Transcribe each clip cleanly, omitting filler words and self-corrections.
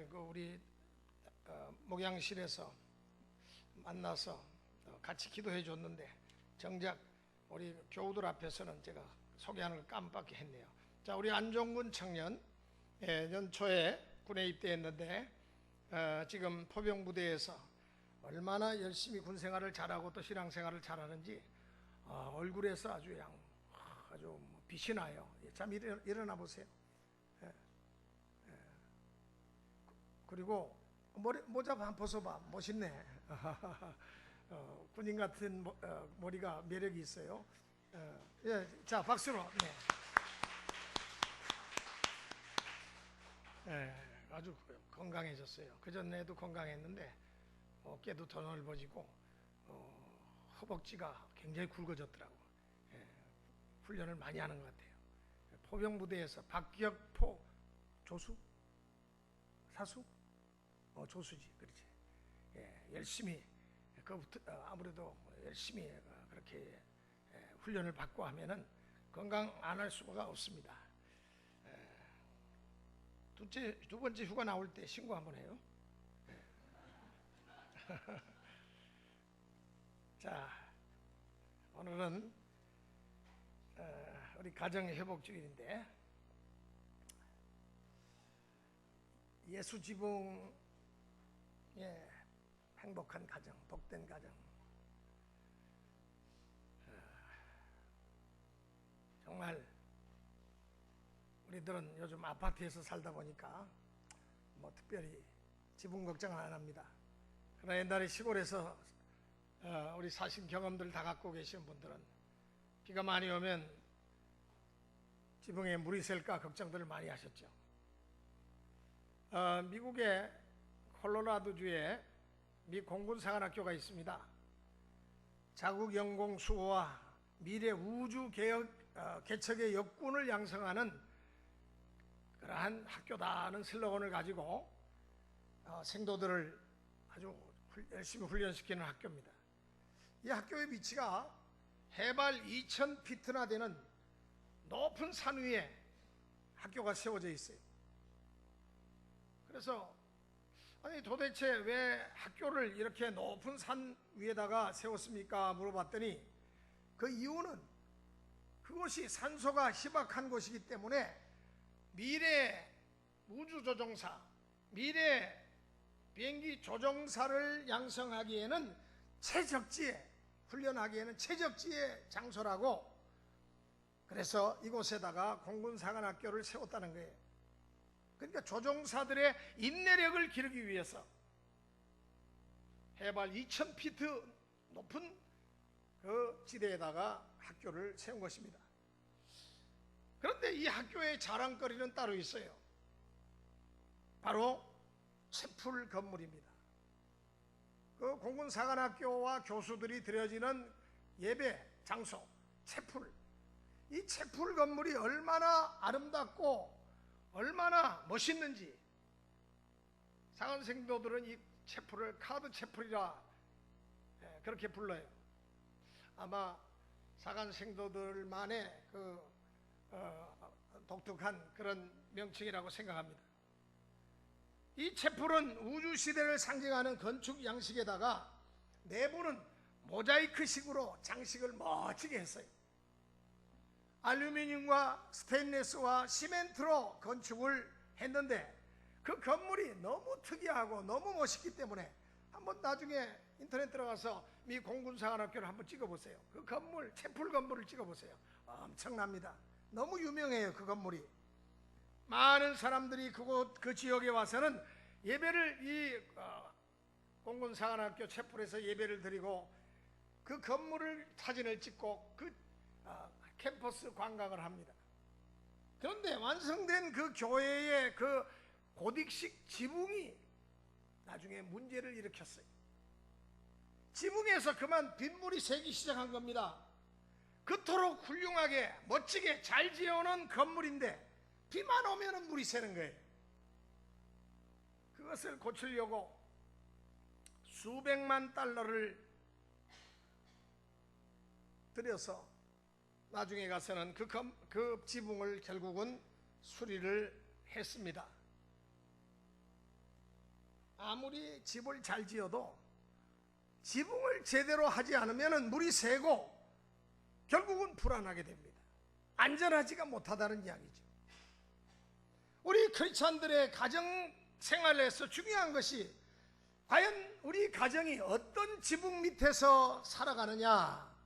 전에 그 우리 목양실에서 만나서 같이 기도해 줬는데 정작 우리 교우들 앞에서는 제가 소개하는 걸 깜빡히 했네요. 자, 우리 안종근 청년 연초에 군에 입대했는데 지금 포병부대에서 얼마나 열심히 군생활을 잘하고 또 신앙생활을 잘하는지 얼굴에서 아주 빛이 나요. 참 일어나 보세요. 그리고 모자 한번 벗어봐. 멋있네. 군인 같은 머리가 매력이 있어요. 자, 박수로. 아주 건강해졌어요. 그전에도 건강했는데 어깨도 더 넓어지고 허벅지가 굉장히 굵어졌더라고. 훈련을 많이 하는 것 같아요. 포병부대에서 박격포 조수? 사수? 조수지, 그렇지. 열심히 아무래도 열심히 그렇게 훈련을 받고 하면은 건강 안 할 수가 없습니다. 두 번째 휴가 나올 때 신고 한번 해요. 자, 오늘은 우리 가정 회복 주일인데 예수 지붕의 행복한 가정, 복된 가정. 정말 우리들은 요즘 아파트에서 살다 보니까 뭐 특별히 지붕 걱정은 안 합니다. 그러나 옛날에 시골에서 우리 사신 경험들 다 갖고 계신 분들은 비가 많이 오면 지붕에 물이 셀까 걱정들을 많이 하셨죠. 미국의 콜로라도주에 미 공군사관학교가 있습니다. 자국 영공 수호와 미래 우주 개척의 역군을 양성하는 그러한 학교다는 슬로건을 가지고 생도들을 아주 열심히 훈련시키는 학교입니다. 이 학교의 위치가 해발 2000피트나 되는 높은 산 위에 학교가 세워져 있어요. 그래서 아니 도대체 왜 학교를 이렇게 높은 산 위에다가 세웠습니까? 물어봤더니 그 이유는 그곳이 산소가 희박한 곳이기 때문에 미래 우주조종사, 미래 비행기 조종사를 양성하기에는 최적지에, 훈련하기에는 최적지의 장소라고, 그래서 이곳에다가 공군사관학교를 세웠다는 거예요. 그러니까 조종사들의 인내력을 기르기 위해서 해발 2000피트 높은 그 지대에다가 학교를 세운 것입니다. 그런데 이 학교의 자랑거리는 따로 있어요. 바로 채플 건물입니다. 그 공군사관학교와 교수들이 드려지는 예배 장소 채플, 이 채플 건물이 얼마나 아름답고 얼마나 멋있는지 사관생도들은 이 채플을 카드 채플이라 그렇게 불러요. 아마 사관생도들만의 그 독특한 그런 명칭이라고 생각합니다. 이 채플은 우주시대를 상징하는 건축 양식에다가 내부는 모자이크식으로 장식을 멋지게 했어요. 알루미늄과 스테인리스와 시멘트로 건축을 했는데 그 건물이 너무 특이하고 너무 멋있기 때문에 한번 나중에 인터넷 들어가서 미 공군사관학교를 한번 찍어보세요. 그 건물, 채플 건물을 찍어보세요. 엄청납니다. 너무 유명해요. 그 건물이. 많은 사람들이 그 지역에 와서는 예배를 이 공군사관학교 채플에서 예배를 드리고 그 건물을 사진을 찍고 그 캠퍼스 관광을 합니다. 그런데 완성된 그 교회의 그 고딕식 지붕이 나중에 문제를 일으켰어요. 지붕에서 그만 빗물이 새기 시작한 겁니다. 그토록 훌륭하게 멋지게 잘 지어놓은 건물인데 비만 오면 물이 새는 거예요. 그것을 고치려고 수백만 달러를 들여서 나중에 가서는 그 지붕을 결국은 수리를 했습니다. 아무리 집을 잘 지어도 지붕을 제대로 하지 않으면 물이 새고 결국은 불안하게 됩니다. 안전하지가 못하다는 이야기죠. 우리 크리스찬들의 가정 생활에서 중요한 것이 과연 우리 가정이 어떤 지붕 밑에서 살아가느냐,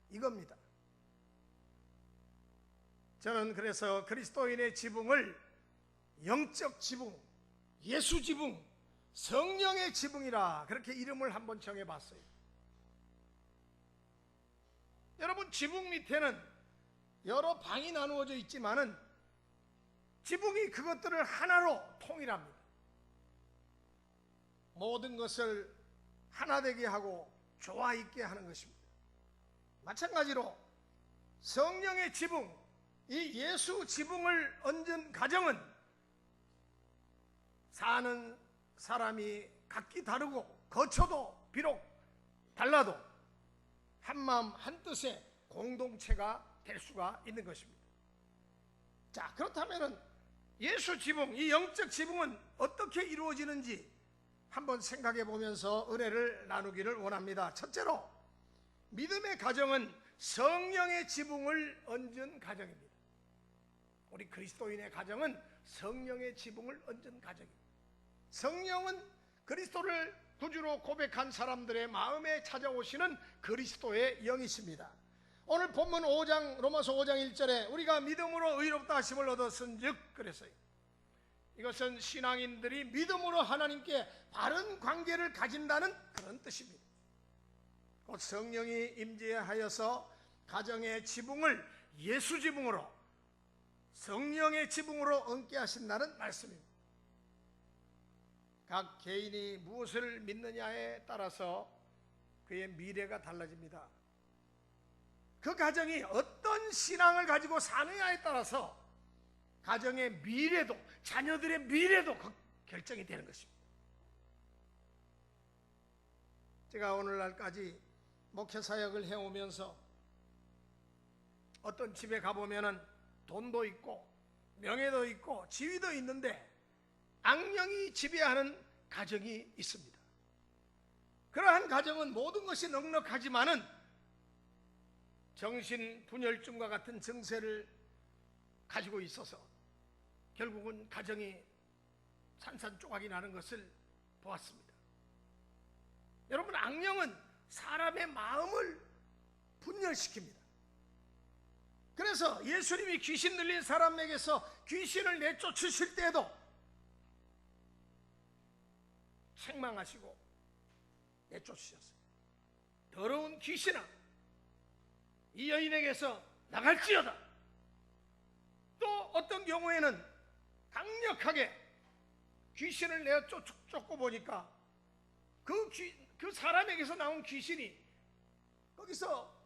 이겁니다. 저는 그래서 그리스도인의 지붕을 영적 지붕, 예수 지붕, 성령의 지붕이라 그렇게 이름을 한번 정해봤어요. 여러분, 지붕 밑에는 여러 방이 나누어져 있지만은 지붕이 그것들을 하나로 통일합니다. 모든 것을 하나 되게 하고 조화 있게 하는 것입니다. 마찬가지로 성령의 지붕, 이 예수 지붕을 얹은 가정은 사는 사람이 각기 다르고 거처도 비록 달라도 한마음 한뜻의 공동체가 될 수가 있는 것입니다. 자, 그렇다면 예수 지붕, 이 영적 지붕은 어떻게 이루어지는지 한번 생각해 보면서 은혜를 나누기를 원합니다. 첫째로, 믿음의 가정은 성령의 지붕을 얹은 가정입니다. 우리 그리스도인의 가정은 성령의 지붕을 얹은 가정입니다. 성령은 그리스도를 구주로 고백한 사람들의 마음에 찾아오시는 그리스도의 영이십니다. 오늘 본문 5장, 로마서 5장 1절에 우리가 믿음으로 의롭다 하심을 얻었은즉 그랬어요. 이것은 신앙인들이 믿음으로 하나님께 바른 관계를 가진다는 그런 뜻입니다. 곧 성령이 임재하여서 가정의 지붕을 예수 지붕으로, 성령의 지붕으로 얹게 하신다는 말씀입니다. 각 개인이 무엇을 믿느냐에 따라서 그의 미래가 달라집니다. 그 가정이 어떤 신앙을 가지고 사느냐에 따라서 가정의 미래도, 자녀들의 미래도 결정이 되는 것입니다. 제가 오늘날까지 목회 사역을 해오면서 어떤 집에 가보면은 돈도 있고 명예도 있고 지위도 있는데 악령이 지배하는 가정이 있습니다. 그러한 가정은 모든 것이 넉넉하지만은 정신분열증과 같은 증세를 가지고 있어서 결국은 가정이 산산조각이 나는 것을 보았습니다. 여러분, 악령은 사람의 마음을 분열시킵니다. 그래서 예수님이 귀신 들린 사람에게서 귀신을 내쫓으실 때에도 책망하시고 내쫓으셨어요. 더러운 귀신아, 이 여인에게서 나갈지어다. 또 어떤 경우에는 강력하게 귀신을 내쫓고 보니까 그 사람에게서 나온 귀신이 거기서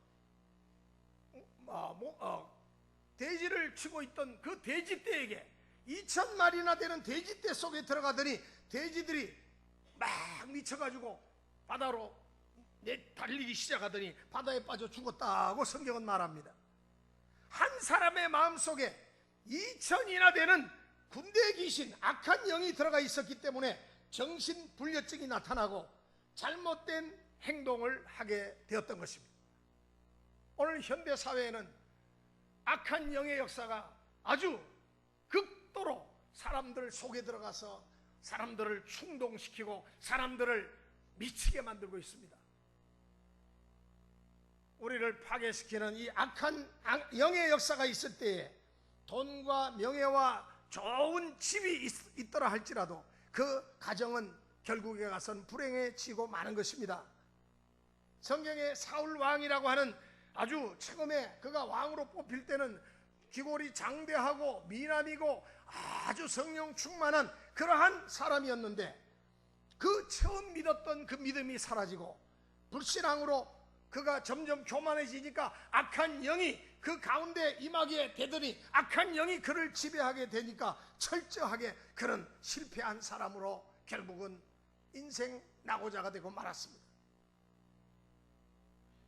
돼지를 치고 있던 그 돼지떼에게 2,000마리나 되는 돼지떼 속에 들어가더니 돼지들이 막 미쳐가지고 바다로 달리기 시작하더니 바다에 빠져 죽었다고 성경은 말합니다. 한 사람의 마음속에 2,000이나 되는 군대 귀신, 악한 영이 들어가 있었기 때문에 정신불려증이 나타나고 잘못된 행동을 하게 되었던 것입니다. 오늘 현대사회에는 악한 영의 역사가 아주 극도로 사람들 속에 들어가서 사람들을 충동시키고 사람들을 미치게 만들고 있습니다. 우리를 파괴시키는 이 악한 영의 역사가 있을 때에 돈과 명예와 좋은 집이 있더라 할지라도 그 가정은 결국에 가선 불행해지고 마는 것입니다. 성경에 사울 왕이라고 하는 아주 처음에 그가 왕으로 뽑힐 때는 귀골이 장대하고 미남이고 아주 성령 충만한 그러한 사람이었는데 그 처음 믿었던 그 믿음이 사라지고 불신앙으로 그가 점점 교만해지니까 악한 영이 그 가운데 임하게 되더니 악한 영이 그를 지배하게 되니까 철저하게 그는 실패한 사람으로 결국은 인생 낙오자가 되고 말았습니다.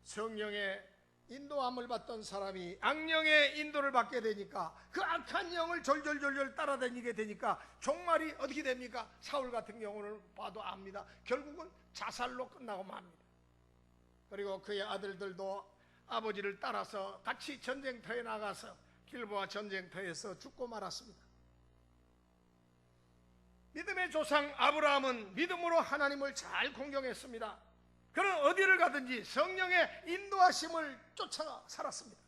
성령의 인도함을 받던 사람이 악령의 인도를 받게 되니까 그 악한 영을 졸졸졸졸 따라다니게 되니까 종말이 어떻게 됩니까? 사울 같은 경우는 봐도 압니다. 결국은 자살로 끝나고 맙니다. 그리고 그의 아들들도 아버지를 따라서 같이 전쟁터에 나가서 길보아 전쟁터에서 죽고 말았습니다. 믿음의 조상 아브라함은 믿음으로 하나님을 잘 공경했습니다. 그는 어디를 가든지 성령의 인도하심을 쫓아 살았습니다.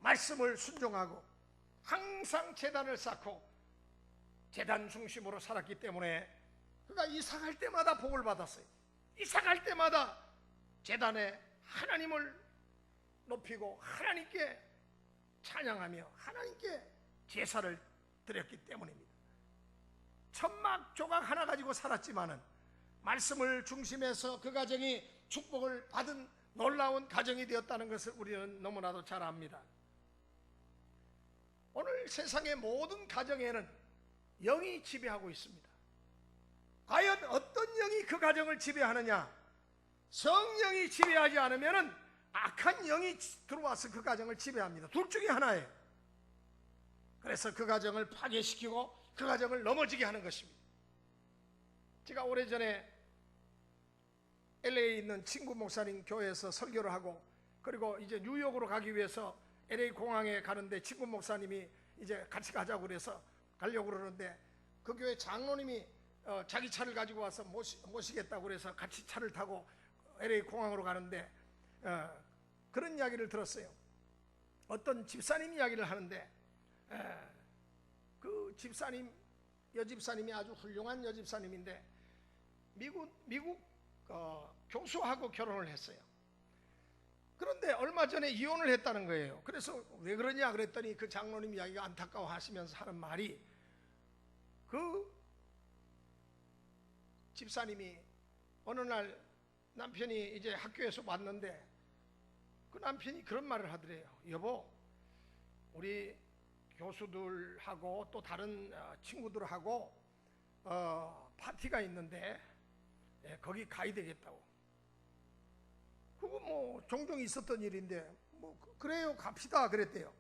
말씀을 순종하고 항상 제단을 쌓고 제단 중심으로 살았기 때문에 그가 이사갈 때마다 복을 받았어요. 이사갈 때마다 제단에 하나님을 높이고 하나님께 찬양하며 하나님께 제사를 드렸기 때문입니다. 천막 조각 하나 가지고 살았지만은 말씀을 중심해서 그 가정이 축복을 받은 놀라운 가정이 되었다는 것을 우리는 너무나도 잘 압니다. 오늘 세상의 모든 가정에는 영이 지배하고 있습니다. 과연 어떤 영이 그 가정을 지배하느냐? 성령이 지배하지 않으면 악한 영이 들어와서 그 가정을 지배합니다. 둘 중에 하나예요. 그래서 그 가정을 파괴시키고 그 가정을 넘어지게 하는 것입니다. 제가 오래전에 LA에 있는 친구 목사님 교회에서 설교를 하고 그리고 이제 뉴욕으로 가기 위해서 LA 공항에 가는데 친구 목사님이 이제 같이 가자고 그래서 가려고 그러는데 그 교회 장로님이 자기 차를 가지고 와서 모시겠다고 그래서 같이 차를 타고 LA 공항으로 가는데 그런 이야기를 들었어요. 어떤 집사님 이야기를 하는데 그 집사님, 여집사님이 아주 훌륭한 여집사님인데 미국 교수하고 결혼을 했어요. 그런데 얼마 전에 이혼을 했다는 거예요. 그래서 왜 그러냐 그랬더니 그 장로님 이야기가 안타까워 하시면서 하는 말이 그 집사님이 어느 날 남편이 이제 학교에서 왔는데 그 남편이 그런 말을 하더래요. 여보, 우리 교수들하고 또 다른 친구들하고 파티가 있는데 거기 가야 되겠다고. 그거 뭐 종종 있었던 일인데 뭐 그래요, 갑시다 그랬대요.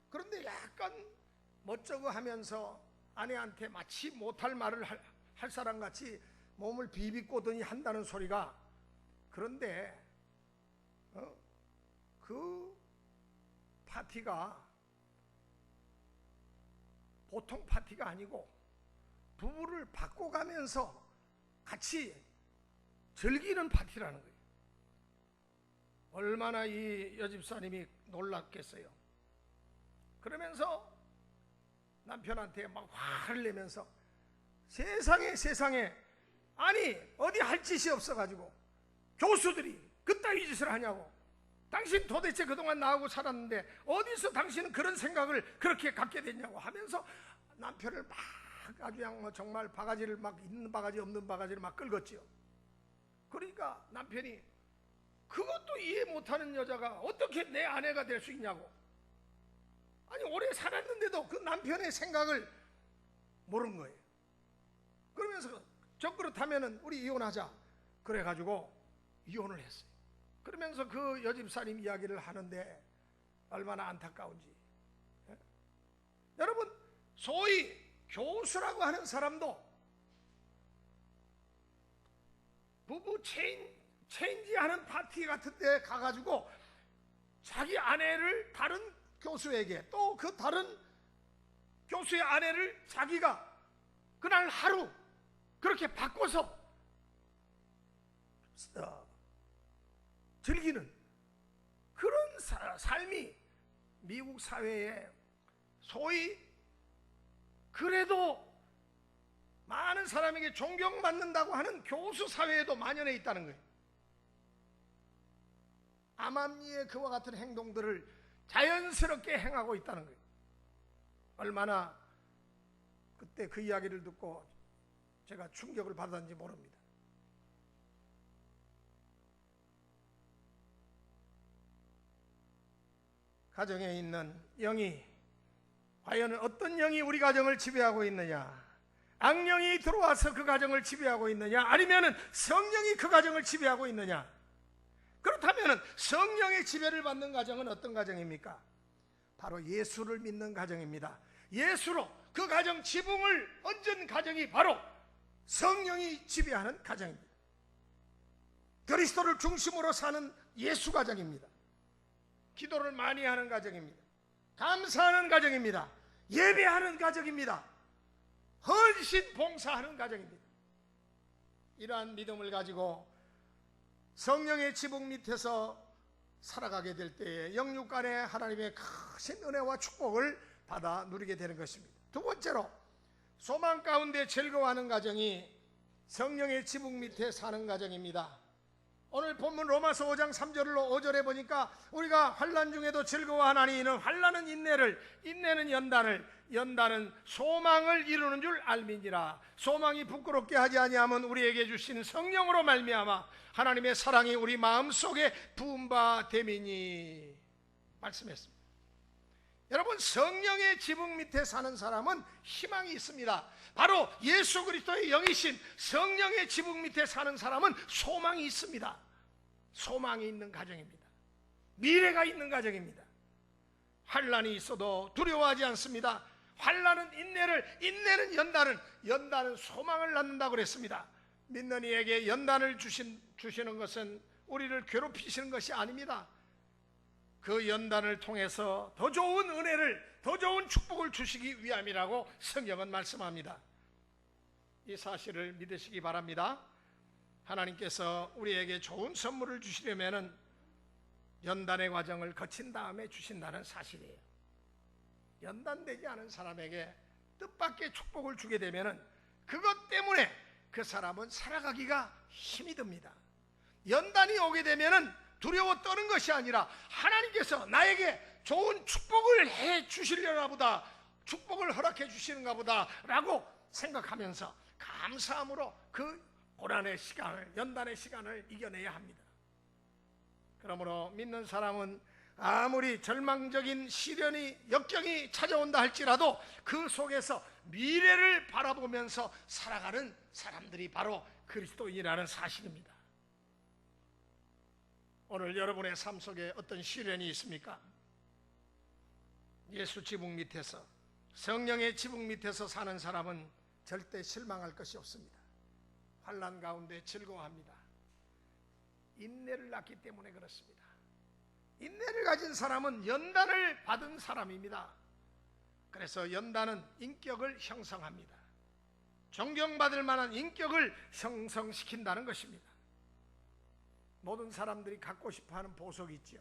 그런데 약간 멋쩍어 하면서 아내한테 마치 못할 말을 할 사람 같이 몸을 비비꼬더니 한다는 소리가, 그런데 그 파티가 보통 파티가 아니고 부부를 바꿔가면서 같이 즐기는 파티라는 거예요. 얼마나 이 여집사님이 놀랐겠어요. 그러면서 남편한테 막 화를 내면서 세상에 아니 어디 할 짓이 없어가지고 교수들이 그따위 짓을 하냐고. 당신 도대체 그동안 나하고 살았는데 어디서 당신은 그런 생각을 그렇게 갖게 됐냐고 하면서 남편을 막 아주 그냥 정말 바가지를 막 있는 바가지 없는 바가지를 막 긁었지요. 그러니까 남편이 그것도 이해 못하는 여자가 어떻게 내 아내가 될 수 있냐고. 아니 오래 살았는데도 그 남편의 생각을 모른 거예요. 그러면서 저 그렇다면은 우리 이혼하자 그래가지고 이혼을 했어요. 그러면서 그 여집사님 이야기를 하는데 얼마나 안타까운지. 여러분, 소위 교수라고 하는 사람도 부부 체인지하는 파티 같은 데 가가지고 자기 아내를 다른 교수에게, 또 그 다른 교수의 아내를 자기가 그날 하루 그렇게 바꿔서 즐기는 그런 삶이 미국 사회에 소위 그래도 많은 사람에게 존경받는다고 하는 교수 사회에도 만연해 있다는 거예요. 암암리에 그와 같은 행동들을 자연스럽게 행하고 있다는 거예요. 얼마나 그때 그 이야기를 듣고 제가 충격을 받았는지 모릅니다. 가정에 있는 영이 과연 어떤 영이 우리 가정을 지배하고 있느냐? 악령이 들어와서 그 가정을 지배하고 있느냐? 아니면 성령이 그 가정을 지배하고 있느냐? 그렇다면 성령의 지배를 받는 가정은 어떤 가정입니까? 바로 예수를 믿는 가정입니다. 예수로 그 가정 지붕을 얹은 가정이 바로 성령이 지배하는 가정입니다. 그리스도를 중심으로 사는 예수 가정입니다. 기도를 많이 하는 가정입니다. 감사하는 가정입니다. 예배하는 가정입니다. 헌신 봉사하는 가정입니다. 이러한 믿음을 가지고 성령의 지붕 밑에서 살아가게 될 때에 영육 간에 하나님의 크신 은혜와 축복을 받아 누리게 되는 것입니다. 두 번째로 소망 가운데 즐거워하는 가정이 성령의 지붕 밑에 사는 가정입니다. 오늘 본문 로마서 5장 3절로 5절에 보니까 우리가 환난 중에도 즐거워하나니 이는 환난은 인내를, 인내는 연단을, 연단은 소망을 이루는 줄 알미니라. 소망이 부끄럽게 하지 아니하면 우리에게 주신 성령으로 말미암아 하나님의 사랑이 우리 마음속에 부은 바 됨이니 말씀했습니다. 여러분, 성령의 지붕 밑에 사는 사람은 희망이 있습니다. 바로 예수 그리스도의 영이신 성령의 지붕 밑에 사는 사람은 소망이 있습니다. 소망이 있는 가정입니다. 미래가 있는 가정입니다. 환난이 있어도 두려워하지 않습니다. 환난은 인내를, 인내는 연단을, 연단은 소망을 낳는다고 그랬습니다. 믿는 이에게 연단을 주시는 것은 우리를 괴롭히시는 것이 아닙니다. 그 연단을 통해서 더 좋은 은혜를, 더 좋은 축복을 주시기 위함이라고 성경은 말씀합니다. 이 사실을 믿으시기 바랍니다. 하나님께서 우리에게 좋은 선물을 주시려면 연단의 과정을 거친 다음에 주신다는 사실이에요. 연단되지 않은 사람에게 뜻밖의 축복을 주게 되면 그것 때문에 그 사람은 살아가기가 힘이 듭니다. 연단이 오게 되면 두려워 떠는 것이 아니라 하나님께서 나에게 좋은 축복을 해 주시려나 보다, 축복을 허락해 주시는가 보다 라고 생각하면서 감사함으로 그 고난의 시간을, 연단의 시간을 이겨내야 합니다. 그러므로 믿는 사람은 아무리 절망적인 시련이, 역경이 찾아온다 할지라도 그 속에서 미래를 바라보면서 살아가는 사람들이 바로 그리스도인이라는 사실입니다. 오늘 여러분의 삶 속에 어떤 시련이 있습니까? 예수 지붕 밑에서, 성령의 지붕 밑에서 사는 사람은 절대 실망할 것이 없습니다. 환난 가운데 즐거워합니다. 인내를 낳기 때문에 그렇습니다. 인내를 가진 사람은 연단을 받은 사람입니다. 그래서 연단은 인격을 형성합니다. 존경받을 만한 인격을 형성시킨다는 것입니다. 모든 사람들이 갖고 싶어하는 보석이 있죠.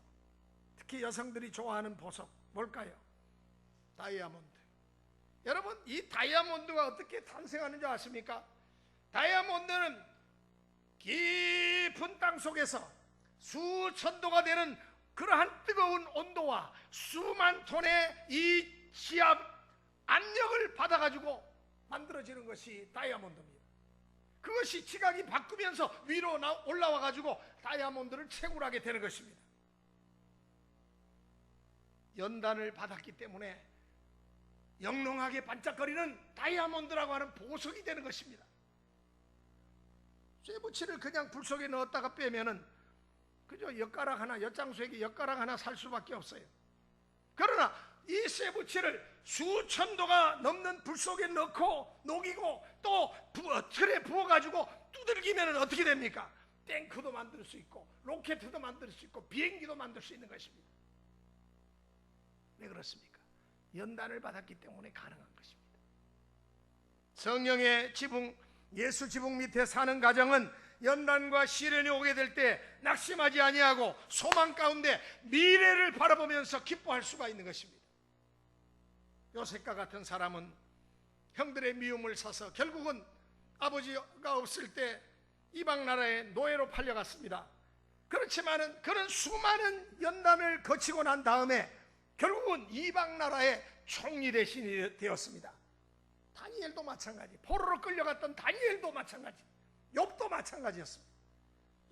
특히 여성들이 좋아하는 보석 뭘까요? 다이아몬드. 여러분, 이 다이아몬드가 어떻게 탄생하는지 아십니까? 다이아몬드는 깊은 땅 속에서 수천도가 되는 그러한 뜨거운 온도와 수만 톤의 이 지압 압력을 받아가지고 만들어지는 것이 다이아몬드입니다. 그것이 지각이 바꾸면서 위로 올라와가지고 다이아몬드를 채굴하게 되는 것입니다. 연단을 받았기 때문에 영롱하게 반짝거리는 다이아몬드라고 하는 보석이 되는 것입니다. 쇠붙이를 그냥 불 속에 넣었다가 빼면은 그저 엿가락 하나, 엿장수에게 엿가락 하나 살 수밖에 없어요. 그러나 이 쇠붙이를 수천도가 넘는 불 속에 넣고 녹이고 또 틀에 부어가지고 두들기면 어떻게 됩니까? 탱크도 만들 수 있고 로켓도 만들 수 있고 비행기도 만들 수 있는 것입니다. 왜 그렇습니까? 연단을 받았기 때문에 가능한 것입니다. 성령의 지붕, 예수 지붕 밑에 사는 가정은 연단과 시련이 오게 될 때 낙심하지 아니하고 소망 가운데 미래를 바라보면서 기뻐할 수가 있는 것입니다. 요셉과 같은 사람은 형들의 미움을 사서 결국은 아버지가 없을 때 이방 나라의 노예로 팔려갔습니다. 그렇지만은 그런 수많은 연단을 거치고 난 다음에 결국은 이방 나라의 총리 대신이 되었습니다. 다니엘도 마찬가지, 포로로 끌려갔던 다니엘도 마찬가지, 욥도 마찬가지였습니다.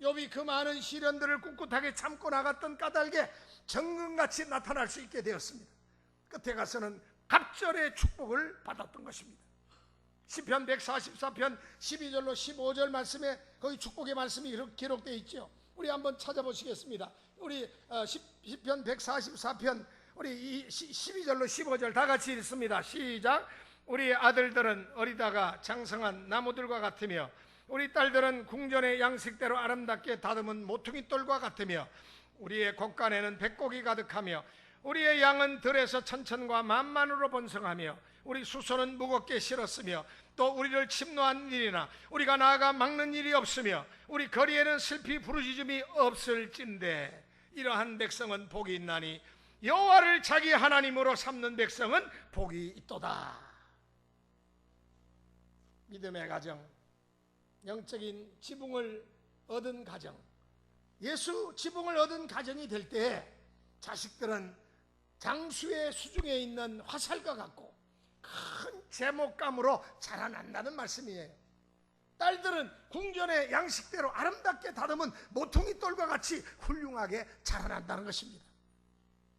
욥이 그 많은 시련들을 꿋꿋하게 참고 나갔던 까닭에 정금같이 나타날 수 있게 되었습니다. 끝에 가서는 갑절의 축복을 받았던 것입니다. 시편 144편 12절로 15절 말씀에 거기 축복의 말씀이 기록되어 있죠. 우리 한번 찾아보시겠습니다. 우리 시편 144편 우리 12절로 15절 다 같이 읽습니다. 시작. 우리 아들들은 어리다가 장성한 나무들과 같으며 우리 딸들은 궁전의 양식대로 아름답게 다듬은 모퉁이 돌과 같으며 우리의 곳간에는 백곡이 가득하며 우리의 양은 들에서 천천과 만만으로 번성하며 우리 수소는 무겁게 실었으며 또 우리를 침노한 일이나 우리가 나아가 막는 일이 없으며 우리 거리에는 슬피 부르짖음이 없을진대. 이러한 백성은 복이 있나니 여호와를 자기 하나님으로 삼는 백성은 복이 있도다. 믿음의 가정, 영적인 지붕을 얻은 가정, 예수 지붕을 얻은 가정이 될 때 자식들은 장수의 수중에 있는 화살과 같고 큰 제목감으로 자라난다는 말씀이에요. 딸들은 궁전의 양식대로 아름답게 다듬은 모퉁이 돌과 같이 훌륭하게 자라난다는 것입니다.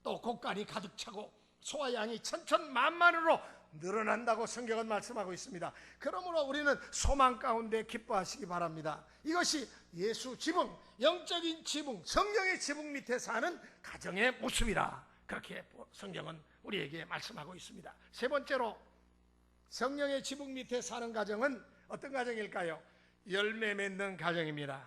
또 곳간이 가득 차고 소와 양이 천천만만으로 늘어난다고 성경은 말씀하고 있습니다. 그러므로 우리는 소망 가운데 기뻐하시기 바랍니다. 이것이 예수 지붕, 영적인 지붕, 성령의 지붕 밑에 사는 가정의 모습이라 그렇게 성경은 우리에게 말씀하고 있습니다. 세 번째로 성령의 지붕 밑에 사는 가정은 어떤 가정일까요? 열매 맺는 가정입니다.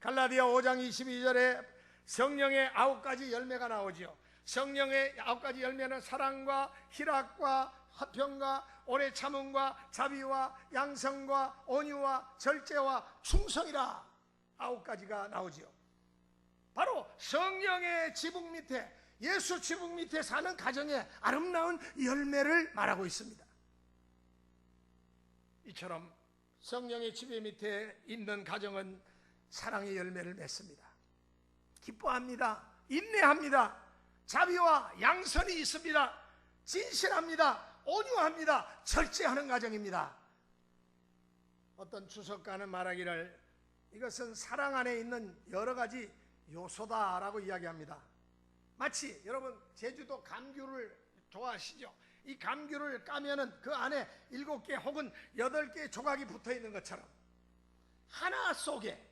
갈라디아 5장 22절에 성령의 9가지 열매가 나오죠. 성령의 9가지 열매는 사랑과 희락과 화평과 오래 참음과 자비와 양성과 온유와 절제와 충성이라 9가지가 나오지요. 바로 성령의 지붕 밑에, 예수 지붕 밑에 사는 가정의 아름다운 열매를 말하고 있습니다. 이처럼 성령의 지붕 밑에 있는 가정은 사랑의 열매를 맺습니다. 기뻐합니다. 인내합니다. 자비와 양선이 있습니다. 진실합니다. 온유합니다. 절제하는 가정입니다. 어떤 주석가는 말하기를 이것은 사랑 안에 있는 여러 가지 요소다라고 이야기합니다. 마치 여러분 제주도 감귤을 좋아하시죠? 이 감귤을 까면은 그 안에 7개 혹은 8개의 조각이 붙어 있는 것처럼 하나 속에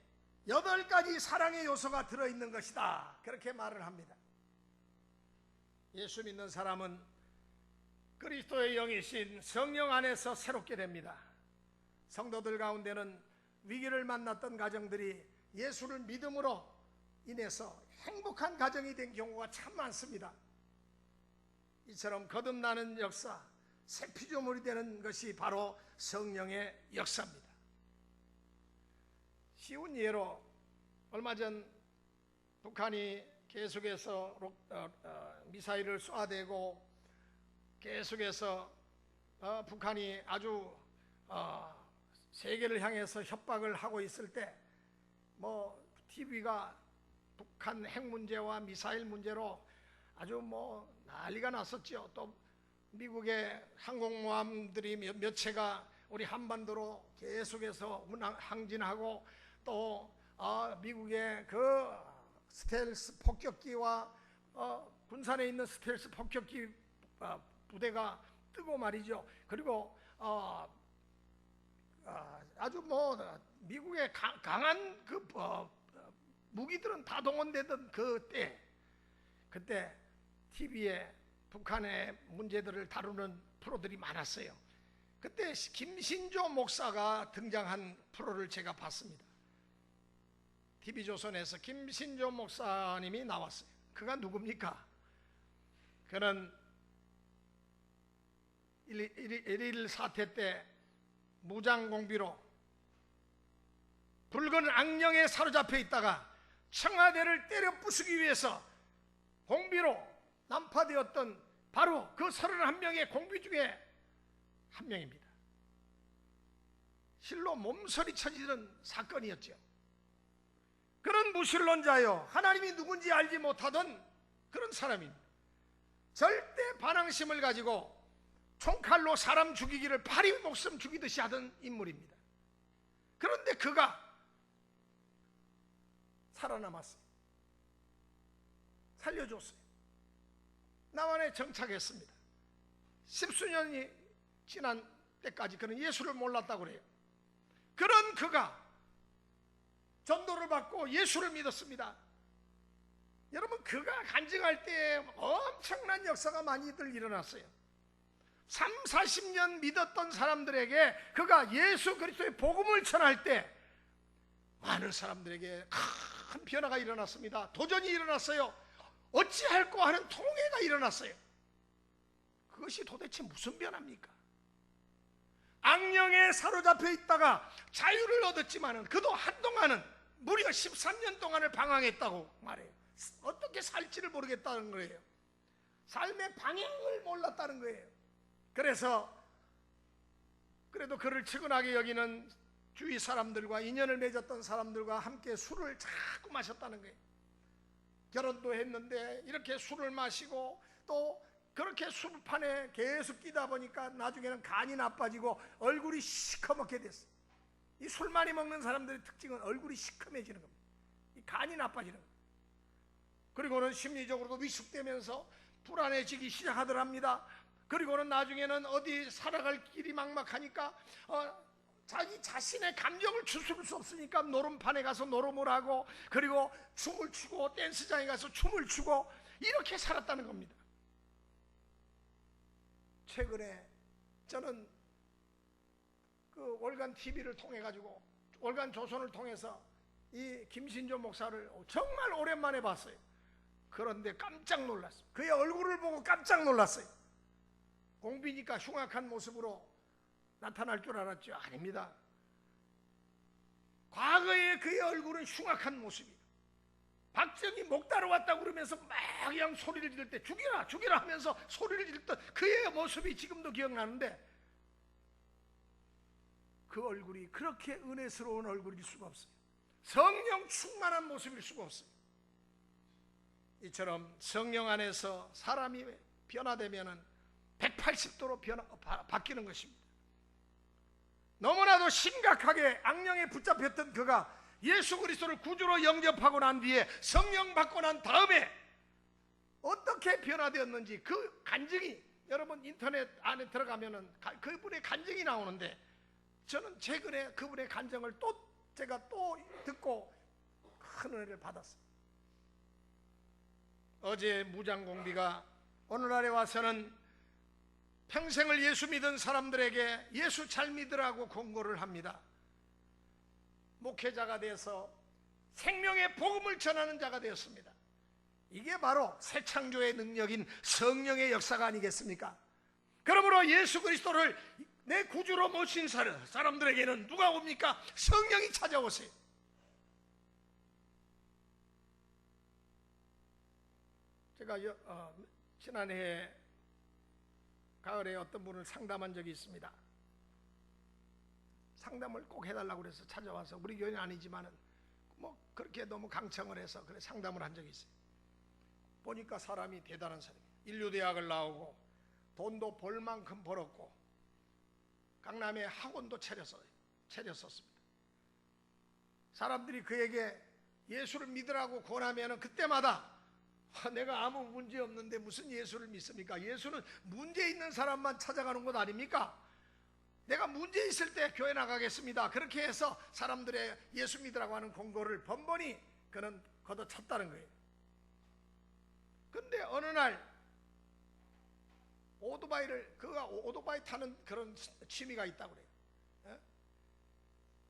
8가지 사랑의 요소가 들어있는 것이다. 그렇게 말을 합니다. 예수 믿는 사람은 그리스도의 영이신 성령 안에서 새롭게 됩니다. 성도들 가운데는 위기를 만났던 가정들이 예수를 믿음으로 인해서 행복한 가정이 된 경우가 참 많습니다. 이처럼 거듭나는 역사, 새 피조물이 되는 것이 바로 성령의 역사입니다. 쉬운 예로 얼마 전 북한이 계속해서 미사일을 쏘아대고 계속해서 북한이 아주 세계를 향해서 협박을 하고 있을 때 TV가 북한 핵 문제와 미사일 문제로 아주 난리가 났었죠. 또 미국의 항공모함들이 몇 채가 우리 한반도로 계속해서 항진하고 또 미국의 그 스텔스 폭격기와 군산에 있는 스텔스 폭격기 부대가 뜨고 말이죠. 그리고 아주 미국의 강한 그 무기들은 다 동원되던 그때 TV에 북한의 문제들을 다루는 프로들이 많았어요. 그때 김신조 목사가 등장한 프로를 제가 봤습니다. TV조선에서 김신조 목사님이 나왔어요. 그가 누굽니까? 그는 1.1 사태 때 무장공비로 붉은 악령에 사로잡혀 있다가 청와대를 때려 부수기 위해서 공비로 난파되었던 바로 그 31명의 공비 중에 한 명입니다. 실로 몸서리 쳐지는 사건이었죠. 그런 무신론자요, 하나님이 누군지 알지 못하던 그런 사람입니다. 절대 반항심을 가지고 총칼로 사람 죽이기를 파리 목숨 죽이듯이 하던 인물입니다. 그런데 그가 살아남았어요. 살려줬어요. 남한에 정착했습니다. 10수년이 지난 때까지 그는 예수를 몰랐다고 그래요. 그런 그가 전도를 받고 예수를 믿었습니다. 여러분, 그가 간증할 때 엄청난 역사가 많이들 일어났어요. 30-40년 믿었던 사람들에게 그가 예수 그리스도의 복음을 전할 때 많은 사람들에게 큰 변화가 일어났습니다. 도전이 일어났어요. 어찌할꼬 하는 통회가 일어났어요. 그것이 도대체 무슨 변화입니까? 악령에 사로잡혀 있다가 자유를 얻었지만은 그도 한동안은 무려 13년 동안을 방황했다고 말해요. 어떻게 살지를 모르겠다는 거예요. 삶의 방향을 몰랐다는 거예요. 그래서 그래도 그를 측은하게 여기는 주위 사람들과 인연을 맺었던 사람들과 함께 술을 자꾸 마셨다는 거예요. 결혼도 했는데 이렇게 술을 마시고 또 그렇게 술판에 계속 끼다 보니까 나중에는 간이 나빠지고 얼굴이 시커멓게 됐어요. 이 술 많이 먹는 사람들의 특징은 얼굴이 시커매지는 겁니다. 이 간이 나빠지는 겁니다. 그리고는 심리적으로도 위축되면서 불안해지기 시작하더랍니다. 그리고는 나중에는 어디 살아갈 길이 막막하니까 자기 자신의 감정을 추스를 수 없으니까 노름판에 가서 노름을 하고 그리고 춤을 추고 댄스장에 가서 춤을 추고 이렇게 살았다는 겁니다. 최근에 저는 그 월간 TV를 통해 가지고 월간 조선을 통해서 이 김신조 목사를 정말 오랜만에 봤어요. 그런데 깜짝 놀랐어요. 그의 얼굴을 보고 깜짝 놀랐어요. 공비니까 흉악한 모습으로 나타날 줄 알았죠. 아닙니다. 과거의 그의 얼굴은 흉악한 모습이에요. 박정희 목 따러 왔다고 그러면서 막 그냥 소리를 지를 때 죽이라 죽이라 하면서 소리를 지르던 그의 모습이 지금도 기억나는데 그 얼굴이 그렇게 은혜스러운 얼굴일 수가 없어요. 성령 충만한 모습일 수가 없어요. 이처럼 성령 안에서 사람이 변화되면 180도로 바뀌는 것입니다. 너무나도 심각하게 악령에 붙잡혔던 그가 예수 그리스도를 구주로 영접하고 난 뒤에 성령 받고 난 다음에 어떻게 변화되었는지 그 간증이 여러분 인터넷 안에 들어가면은 그분의 간증이 나오는데 저는 최근에 그분의 간증을 제가 또 듣고 큰 은혜를 받았어요. 어제 무장공비가 오늘날에 와서는 평생을 예수 믿은 사람들에게 예수 잘 믿으라고 권고를 합니다. 목회자가 돼서 생명의 복음을 전하는 자가 되었습니다. 이게 바로 새 창조의 능력인 성령의 역사가 아니겠습니까? 그러므로 예수 그리스도를 내 구주로 모신 사람들에게는 누가 옵니까? 성령이 찾아오세요. 제가 지난해 가을에 어떤 분을 상담한 적이 있습니다. 상담을 꼭 해달라고 그래서 찾아와서 우리 교회는 아니지만은 뭐 그렇게 너무 강청을 해서 그래 상담을 한 적이 있어요. 보니까 사람이 대단한 사람이에요. 인류대학을 나오고 돈도 벌 만큼 벌었고 강남에 학원도 차렸었습니다. 사람들이 그에게 예수를 믿으라고 권하면은 그때마다 내가 아무 문제 없는데 무슨 예수를 믿습니까? 예수는 문제 있는 사람만 찾아가는 것 아닙니까? 내가 문제 있을 때 교회 나가겠습니다. 그렇게 해서 사람들의 예수 믿으라고 하는 공고를 번번이 그는 걷어찼다는 거예요. 근데 어느 날 그가 오토바이 타는 그런 취미가 있다고 그래요. 예?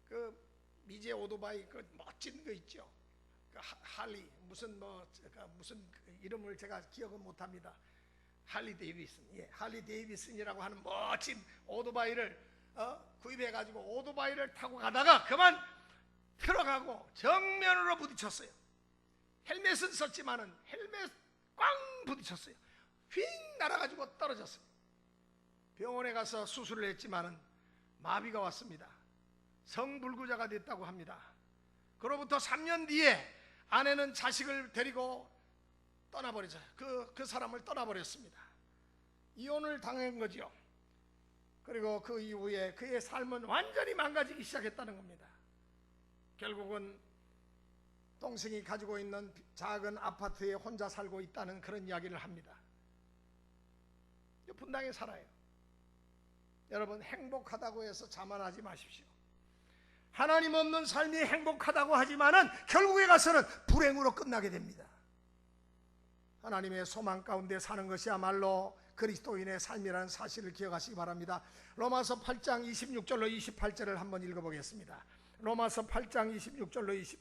그 미제 오토바이 그 멋진 거 있죠. 그 할리 무슨 이름을 제가 기억은 못합니다. 할리 데이비슨, 할리 데이비슨이라고 하는 멋진 오토바이를 구입해가지고 오토바이를 타고 가다가 그만 들어가고 정면으로 부딪혔어요. 헬멧은 썼지만은 헬멧 꽝 부딪혔어요. 휙 날아가지고 떨어졌어요. 병원에 가서 수술을 했지만은 마비가 왔습니다. 성불구자가 됐다고 합니다. 그로부터 3년 뒤에 아내는 자식을 데리고 떠나버리죠. 그 사람을 떠나버렸습니다. 이혼을 당한 거죠. 그리고 그 이후에 그의 삶은 완전히 망가지기 시작했다는 겁니다. 결국은 동생이 가지고 있는 작은 아파트에 혼자 살고 있다는 그런 이야기를 합니다. 분당에 살아요. 여러분 행복하다고 해서 자만하지 마십시오. 하나님 없는 삶이 행복하다고 하지만은 결국에 가서는 불행으로 끝나게 됩니다. 하나님의 소망 가운데 사는 것이야말로 그리스도인의 삶이라는 사실을 기억하시기 바랍니다. 로마서 8장 26절로 28절을 한번 읽어보겠습니다. 로마서 8장 26절로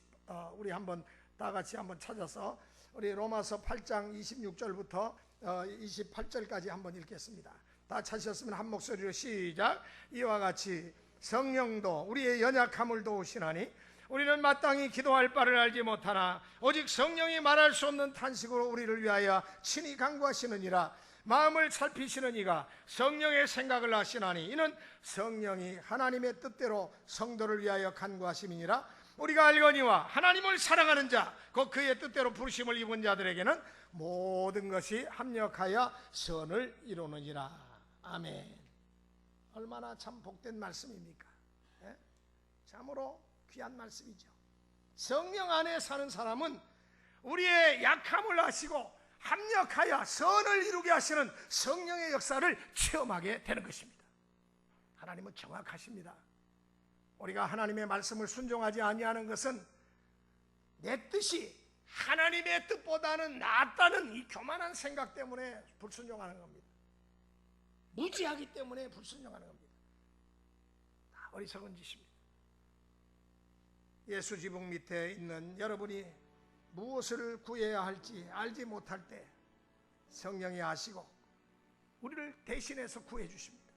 우리 한번 다 같이 한번 찾아서 우리 로마서 8장 26절부터 28절까지 한번 읽겠습니다. 다 찾으셨으면 한 목소리로 시작. 이와 같이 성령도 우리의 연약함을 도우시나니 우리는 마땅히 기도할 바를 알지 못하나 오직 성령이 말할 수 없는 탄식으로 우리를 위하여 친히 간구하시느니라. 마음을 살피시는 이가 성령의 생각을 하시나니 이는 성령이 하나님의 뜻대로 성도를 위하여 간구하심이니라. 우리가 알거니와 하나님을 사랑하는 자 곧 그의 뜻대로 부르심을 입은 자들에게는 모든 것이 합력하여 선을 이루느니라. 아멘. 얼마나 참 복된 말씀입니까? 예? 참으로 귀한 말씀이죠. 성령 안에 사는 사람은 우리의 약함을 아시고 합력하여 선을 이루게 하시는 성령의 역사를 체험하게 되는 것입니다. 하나님은 정확하십니다. 우리가 하나님의 말씀을 순종하지 아니하는 것은 내 뜻이 하나님의 뜻보다는 낫다는 이 교만한 생각 때문에 불순종하는 겁니다. 무지하기 때문에 불순종하는 겁니다. 다 어리석은 짓입니다. 예수 지붕 밑에 있는 여러분이 무엇을 구해야 할지 알지 못할 때 성령이 아시고 우리를 대신해서 구해 주십니다.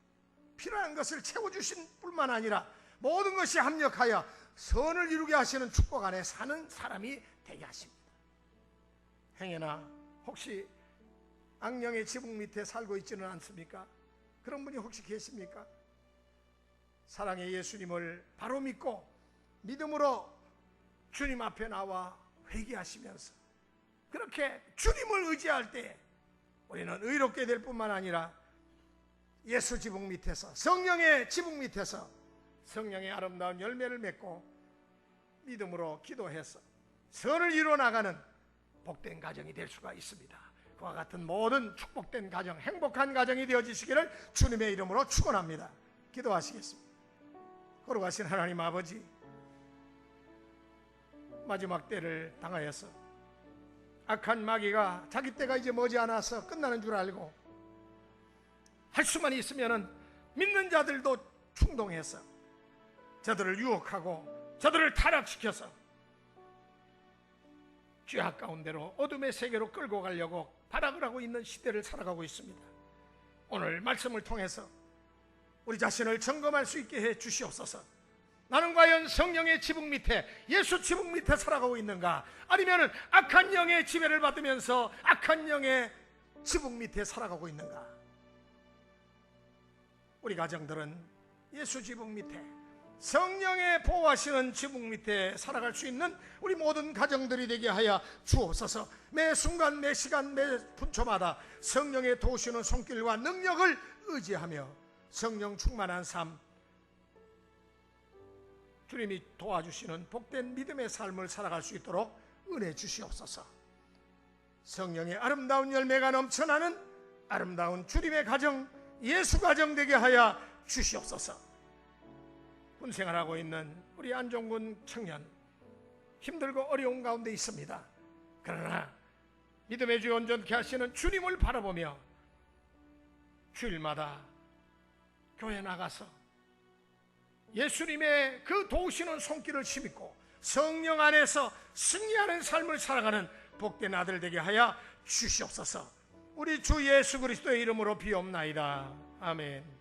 필요한 것을 채워주신 뿐만 아니라 모든 것이 합력하여 선을 이루게 하시는 축복 안에 사는 사람이 되게 하십니다. 행여나 혹시 악령의 지붕 밑에 살고 있지는 않습니까? 그런 분이 혹시 계십니까? 사랑의 예수님을 바로 믿고 믿음으로 주님 앞에 나와 회개하시면서 그렇게 주님을 의지할 때 우리는 의롭게 될 뿐만 아니라 예수 지붕 밑에서 성령의 지붕 밑에서 성령의 아름다운 열매를 맺고 믿음으로 기도해서 선을 이루어 나가는 복된 가정이 될 수가 있습니다. 그와 같은 모든 축복된 가정, 행복한 가정이 되어지시기를 주님의 이름으로 축원합니다. 기도하시겠습니다. 거룩하신 하나님 아버지, 마지막 때를 당하여서 악한 마귀가 자기 때가 이제 머지않아서 끝나는 줄 알고 할 수만 있으면 믿는 자들도 충동해서 저들을 유혹하고 저들을 타락시켜서 죄악 가운데로 어둠의 세계로 끌고 가려고 발악을 하고 있는 시대를 살아가고 있습니다. 오늘 말씀을 통해서 우리 자신을 점검할 수 있게 해 주시옵소서. 나는 과연 성령의 지붕 밑에, 예수 지붕 밑에 살아가고 있는가? 아니면 악한 영의 지배를 받으면서 악한 영의 지붕 밑에 살아가고 있는가? 우리 가정들은 예수 지붕 밑에, 성령의 보호하시는 지붕 밑에 살아갈 수 있는 우리 모든 가정들이 되게 하여 주옵소서. 매 순간 매 시간 매 분초마다 성령의 도우시는 손길과 능력을 의지하며 성령 충만한 삶, 주님이 도와주시는 복된 믿음의 삶을 살아갈 수 있도록 은혜 주시옵소서. 성령의 아름다운 열매가 넘쳐나는 아름다운 주님의 가정, 예수 가정 되게 하여 주시옵소서. 군생활하고 있는 우리 안종군 청년, 힘들고 어려운 가운데 있습니다. 그러나 믿음의 주 온전케 하시는 주님을 바라보며 주일마다 교회 나가서 예수님의 그 도우시는 손길을 힘입고 성령 안에서 승리하는 삶을 살아가는 복된 아들 되게 하여 주시옵소서. 우리 주 예수 그리스도의 이름으로 비옵나이다. 아멘.